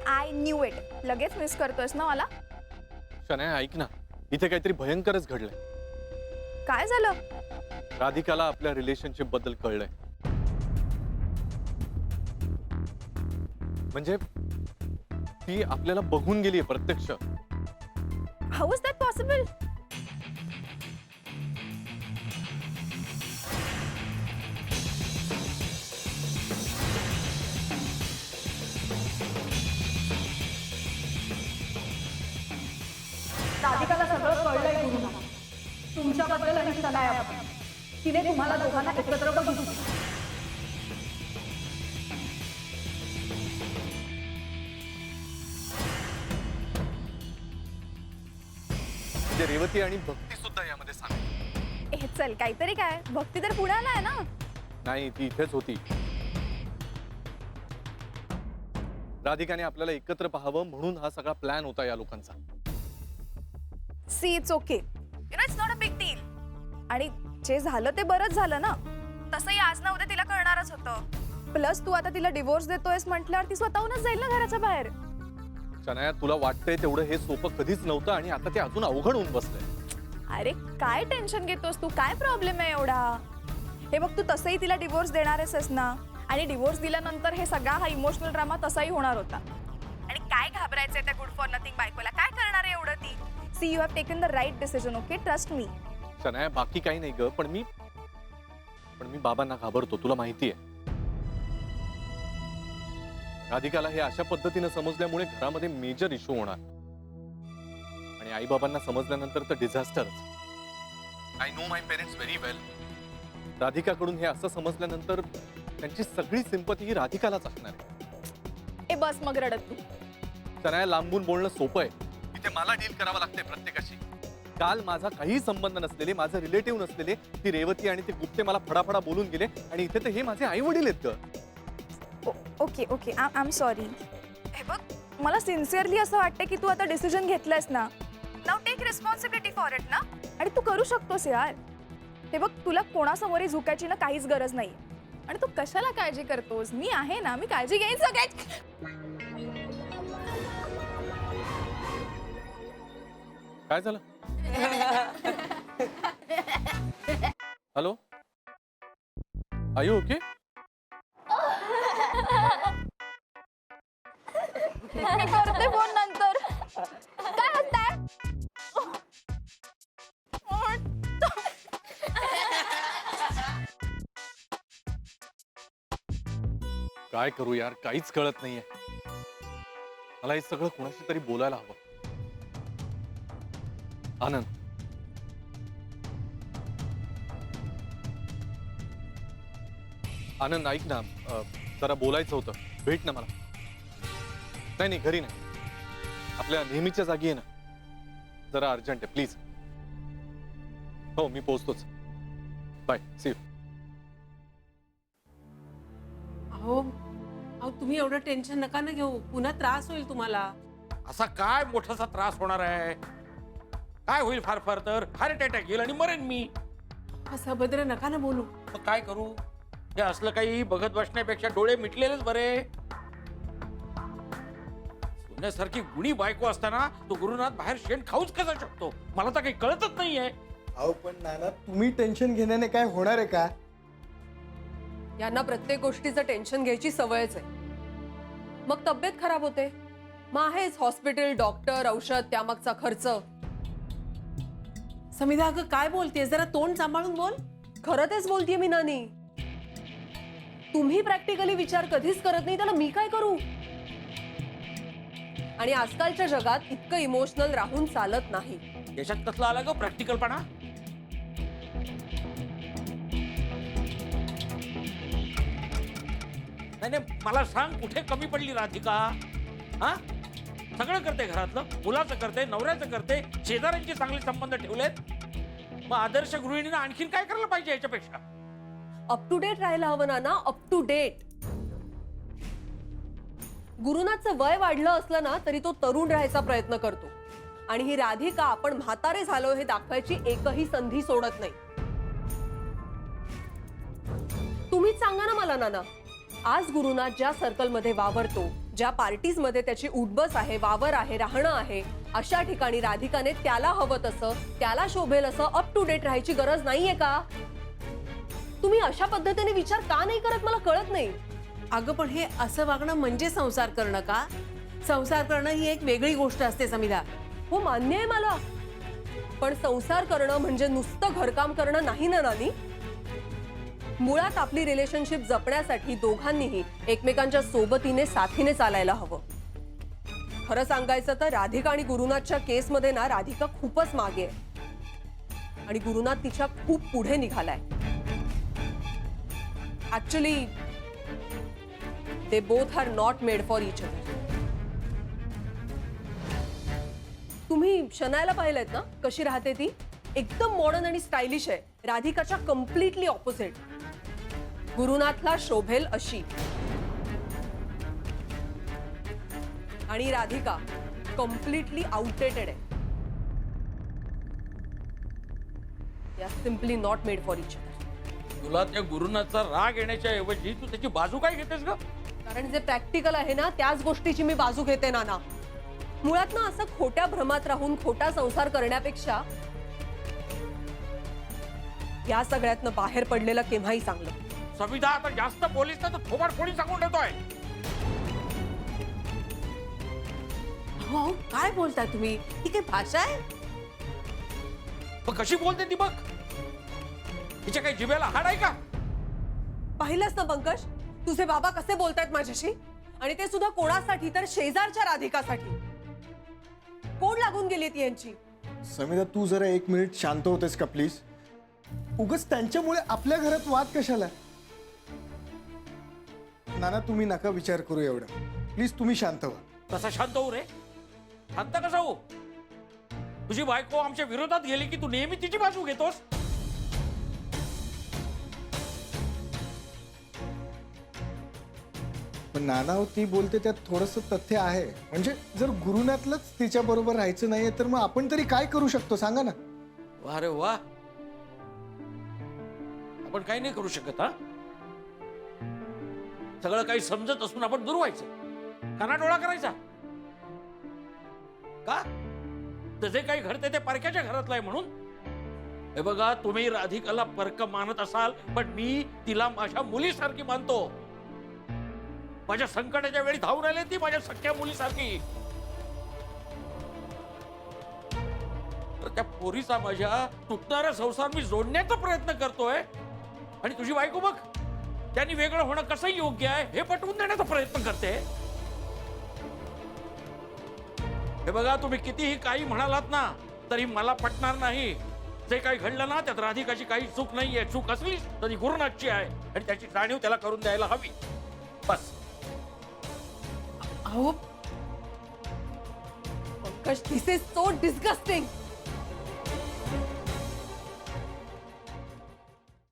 I knew it. लगेच miss करतोयस ना मला? शनाया ऐक ना, इथे काहीतरी भयंकरच घडलंय. काय झालं? राधिकाला आपल्या रिलेशनशिप बद्दल कळलंय. म्हणजे ती आपल्याला बघून गेलीये प्रत्यक्ष. How is that possible? राधिकाला सगळं कळलंय गुरुना, तुमच्याबद्दल आणि शनायाबद्दल. तिने तुम्हाला दोघांना एकत्र बघितलं. म्हणजे रेवती आणि भक्ती सुद्धा यामध्ये सांग. ए चल, काहीतरी काय. भक्ती तर पुण्याला आहे ना? नाही, ती इथेच होती. राधिकाने आपल्याला एकत्र पाहावं म्हणून हा सगळा प्लॅन होता या लोकांचा. See it's okay, you know it's not a big deal. आणि जे झालं ते बरंच झालं ना. तसंही आज ना उद्या तिला कळणारच होतं. प्लस तू आता तिला डिवोर्स देतोयस म्हटल्यावर ती स्वतःहूनच जाईल ना घराच्या बाहेर. शनाया, तुला वाटतंय तेवढं हे सोपं कधीच नव्हतं आणि आता ते अजून अवघड होऊन बसलंय. अरे काय टेन्शन घेतोस तू? काय प्रॉब्लेम आहे एवढा? हे बघ, तू तसंही तिला डिवोर्स देणारच ना. आणि डिवोर्स दिल्यानंतर हे सगळा हा इमोशनल ड्रामा तसाही होणार होता. आणि काय घाबरायचंय त्या गुड फॉर नथिंग बायकोला? काय करणार आहे एवढं ती? See, you have taken the right decision. Okay, trust me. Shanaya, बाकी काही नाही ग, पण मी बाबांना घाबरतो, तुला माहितीये. राधिकाला हे अशा पद्धतीने समजल्यामुळे घरामध्ये मेजर इश्यू होणार. आणि आई बाबांना समजल्यानंतर तर डिझास्टरच. I know my parents very well. राधिकाकडून हे असं समजल्यानंतर त्यांची सगळी सिंपती ही राधिकालाच असणार आहे. ए बस मग रडत तू. शनाया, लांबून बोलणं सोपं आहे, इथे मला डील करावं लागतंय प्रत्येकाशी. काल माझा काही संबंध नसलेले, माझे रिलेटिव्ह नसलेले ती रेवती आणि ते गुप्ते मला फडाफडा बोलून गेले आणि इथे तर हे माझे आई वडील आहेत ग. Okay okay, I am sorry. हे बघ, मला सिन्सिअरली असं वाटतं की तू आता डिसिजन घेतलंयस ना. Now take responsibility for it ना. आणि तू करू शकतोस यार. हे बघ, तुला कोणासमोरही झुकायची ना काहीच गरज नाही. आणि तू कशाला काळजी करतोस? मी आहे ना, मी काळजी घेईन सगळ्यात. काय झालं? Hello, are you okay? मी करते फोन नंतर. काय होतंय? काय करू यार, काहीच कळत नाहीये. मला हे सगळं कोणाशी तरी बोलायला हवं. आनंद, आनंद ऐक ना, जरा बोलायचं होतं. भेट ना मला. नाही नाही, घरी नाही, आपल्या नेहमीच्या जागी आहे ना. जरा अर्जंट आहे, प्लीज. हो, मी पोहोचतोच. Bye, see you. अहो अहो तुम्ही एवढं टेन्शन नका ना घेऊ, पुन्हा त्रास होईल तुम्हाला. असा काय मोठासा त्रास होणार आहे? काय होईल फार फार तर हार्ट अटॅक येईल आणि मरेन मी. असं भद्र नका ना बोलू. मग काय करू? हे असलं काही बघत बसण्यापेक्षा डोळे मिटलेलेच बरे. सोन्यासारखी गुणी बायको असताना तो गुरुनाथ बाहेर शेण खाऊच कसा शकतो? मला तर काही कळतच नाहीये. अहो पण नाना, तुम्ही टेन्शन घेण्याने काय होणार आहे का? यांना प्रत्येक गोष्टीचं टेन्शन घ्यायची सवयच आहे. मग तब्येत खराब होते, मग आहेच हॉस्पिटल, डॉक्टर, औषध, त्यामागचा खर्च. समिधा अगं काय बोलतेय, जरा तोंड सांभाळून बोल. खरं तेच बोलतेय मी नानी. तुम्ही प्रॅक्टिकली विचार कधीच करत नाही, त्याला मी काय करू? आणि आजकालच्या जगात इतकं इमोशनल राहून चालत नाही. याच्यात कसला आला ग प्रॅक्टिकलपणा? नाही नाही, मला सांग, कुठे कमी पडली राधिका? हा, सगळं करते घरातलं, मुलाचं करते, नवऱ्याचं करते, शेजाऱ्यांचे चांगले संबंध ठेवलेत. मग आदर्श गृहिणीनं आणखीन काय करायला पाहिजे याच्यापेक्षा? अप टू डेट राहायला हवं ना. Up to date. गुरुनाथचं वय वाढलं असलं ना तरी तो तरुण राहायचा प्रयत्न करतो. आणि ही राधिका आपण म्हातारे झालो हे दाखवायची एकही संधी सोडत नाही. तुम्हीच सांगा ना मला नाना, आज गुरुनाथ ज्या सर्कलमध्ये वावरतो, ज्या पार्टीजमध्ये त्याची उठबस आहे, वावर आहे, राहणं आहे, अशा ठिकाणी राधिकाने त्याला हवं तसं, त्याला शोभेल असं अप टू डेट राहायची गरज नाहीये का? तुम्ही अशा पद्धतीने विचार का नाही करत मला कळत नाही. अगं पण हे असं वागणं म्हणजे संसार करणं का? संसार करणं ही एक वेगळी गोष्ट असते समिधा. हो मान्य आहे मला, पण संसार करणं म्हणजे नुसतं घरकाम करणं नाही ना नानी. मुळात आपली रिलेशनशिप जपण्यासाठी दोघांनीही एकमेकांच्या सोबतीने साथीने चालायला हवं. खरं सांगायचं तर राधिका आणि गुरुनाथच्या केसमध्ये ना राधिका खूपच मागे आहे आणि गुरुनाथ तिच्या खूप पुढे निघालाय. Actually they both are not made for each other. तुम्ही शनायला पाहिलंत ना कशी राहते ती? एकदम मॉडर्न आणि स्टायलिश आहे. राधिकाच्या कम्प्लिटली ऑपोजिट. गुरुनाथला शोभेल अशी आणि राधिका कम्प्लिटली आउटडेटेड आहे. या simply not made for each other. तुला त्या गुरुनाथचा राग येण्याच्या ऐवजी तू त्याची बाजू काय घेतेस ग? कारण जे प्रॅक्टिकल आहे ना त्याच गोष्टीची मी बाजू घेते नाना. मुळात ना असं खोट्या भ्रमात राहून खोटा संसार करण्यापेक्षा या सगळ्यातनं बाहेर पडलेलं केव्हाही चांगलं. सविता आता जास्त बोलीस ना तर थोबाड फोडी सांगून ठेवतोय. हो काय बोलताय तुम्ही? ही काही भाषा आहे? मग कशी बोलते ती बघ. तिच्या काही जिभेला हाड आहे का? पाहिलंच ना पंकज, तुझे बाबा कसे बोलतायत माझ्याशी, आणि ते सुद्धा कोणासाठी तर शेजारच्या राधिकासाठी. कोण लागून गेली ती यांची? समिधा तू जरा 1 मिनिट शांत होतेस का प्लीज? उगाच त्यांच्यामुळे आपल्या घरात वाद कशाला? नाना तुम्ही नका विचार करू एवढा, प्लीज तुम्ही शांत व्हा. कसा शांत होऊ रे? शांत कसा होऊ? तुझी बायको आमच्या विरोधात गेली की तू नेहमी तिची बाजू घेतोस. पण नाना हो, ती बोलते त्यात थोडंसं तथ्य आहे. म्हणजे जर गुरुनाथलाच तिच्या बरोबर राहायचं नाहीये तर मग आपण तरी काय करू शकतो सांगा ना? वा रे वा. आपण काही नाही करू शकत. हा सगळं काही समजत असून आपण दूर व्हायचं, कानाडोळा करायचा का? जे काही घडते ते परक्याच्या घरातलं आहे म्हणून. हे बघा, तुम्ही राधिकाला परक मानत असाल पण मी तिला माझ्या मुलीसारखी मानतो. माझ्या संकटाच्या वेळी धावून आले ती माझ्या सख्या मुलीसारखी. तर त्या पोरीचा माझ्या तुटणारा संसार मी जोडण्याचा प्रयत्न करतोय आणि तुझी बायको बघ, त्यांनी वेगळं होणं कसं योग्य आहे हे पटवून देण्याचा प्रयत्न करते. हे बघा, तुम्ही कितीही काही म्हणालात ना तरी मला पटणार नाही. जे काही घडलं ना त्यात राधिकाची काही चूक नाहीये. चूक असली तरी गुरुनाथची आहे आणि त्याची जाणीव त्याला करून द्यायला हवी. बस. अहो पंकज, दिस इज सो डिस्गस्टिंग.